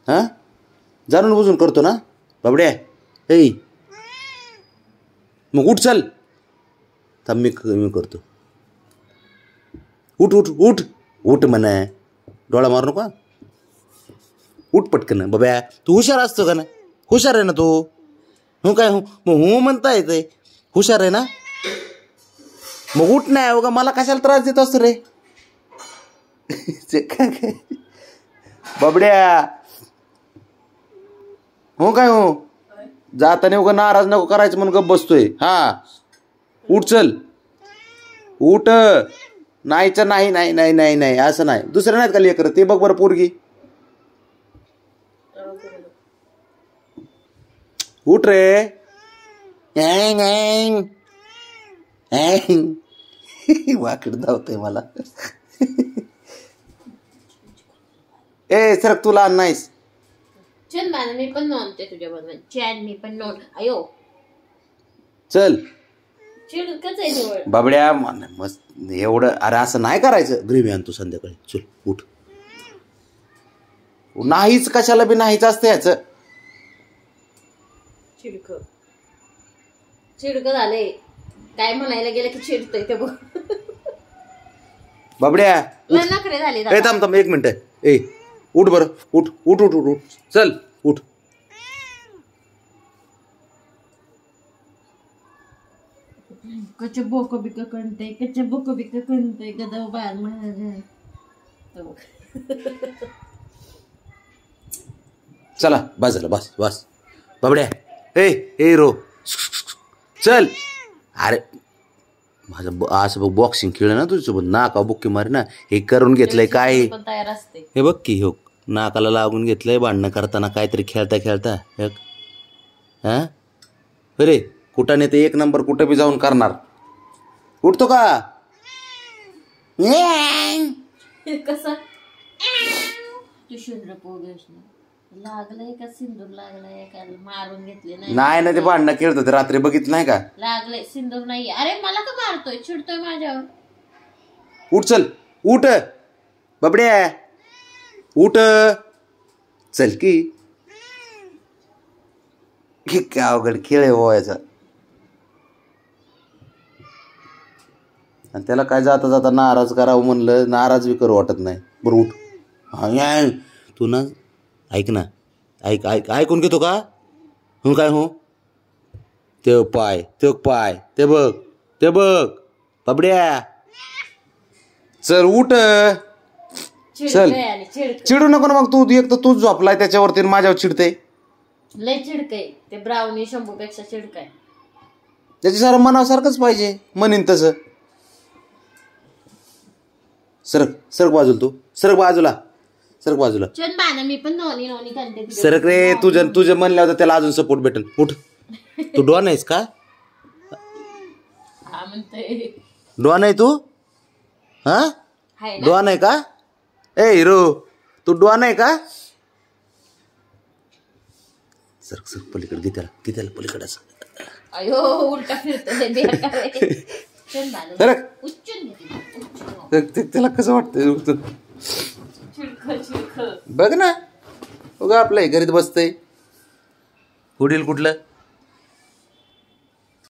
हां जाणून बुजून करतो ना बाबड्या. ए मग उठ चल. थांब मी करतो. उठ उठ उठ उठ म्हणा. डोळा मारू नका. उठ पटकन बाब्या. तू हुशार असतो का ना. हुशार आहे ना तू. हो काय हो मग म्हणता येते हुशार आहे ना. मग उठ नाही हो का मला कशाला त्रास देत असतो रे. बाबड्या हो काय हो जाताना उगा नाराज नको करायचं म्हणून गप बसतोय. हा उठ चल उठ. नाहीचं नाही नाही नाही नाही नाही असं नाही. दुसरं नाहीत का लेकर ते बघ बरं पोरगी. उठ रे. वाकड धावतंय मला. ए सरक तुला नाहीस. चल मला मी पण नोंदते तुझ्या बरोबर. चॅन मी पण नोंद. अयो चल चिडकच आहे जवळ. बाबड्या मस्त एवढं. अरे असं नाही करायचं. ग्रेव्ही आणतो संध्याकाळी. चल उठ. नाहीच कशाला बी नाहीच असतं याचं. चिडक झालंय. काय म्हणायला गेलं की चिडतंय ते बघ. बाबड्या नखरे झाले. थांब थांब 1 मिनिट. ए उठ बरं. उठ उठ उठ उठ उठ चल उठ. कच्चे बोक बिक कणते कच्चे बोक बिक कणते गदव बाळ महाराज. चला बस झालं बस बस. बाबड्या ए ए रो चल. अरे माझं असं बघ बॉक्सिंग खेळ ना तुझ्यासोबत. नाका बुक्की मारे ना. हे करून घेतलंय काय तयार असते. हे बघ की हो नाकाला लागून घेतलंय. भांडणं करताना काहीतरी खेळता खेळता. हा अरे कुठं नाही ते 1 नंबर कुठं बी जाऊन करणार. उठतो का. कसं तू शुद्र पोगेश लागलंय का सिंदूर लागलाय का मारून घेतले. नाही ना ते भांडणं खेळत होते रात्री बघितलं नाही का. लागलंय सिंदूर नाही. अरे मला का मारतोय चिडतोय माझ्यावर. उठ चल उठ बाबड्या उठ चल की. काय अवघड खेळ आहे हो याचा. आणि त्याला काय जाता जाता नाराज करावं म्हणलं नाराज बी करू वाटत नाही. बरं उठ. हा तू ना ऐक ना. ऐक ऐक ऐकून घेतो का. हो काय हो ते पाय ते बघ बाबड्या चल उठ चल. चिडू नको ना मग. तू एक तर तूच झोपलाय त्याच्यावरती माझ्यावर चिडते. लय चिडकय ते. ब्राउनी शंभूपेक्षा चिडकय. त्याच्या सारं मनासारखंच पाहिजे. म्हणीन तसं. सरक बाजूला. तू सरक बाजूला. मी पण नोनी करते. सरक रे. तुझं म्हणलं होतं त्याला अजून सपोर्ट भेटेल. उठ. तू डॉन आहेस का. डॉन आहे तू. हा डॉन आहे का. ए हिरो तू डॉन आहे का. सरक पलीकडे घे त्याला पलीकडे असं. अयो उलटा फिरतो. त्याला कसं वाटतं. बघ ना उगा आपलं घरीत बसतंय. पुढील कुठलं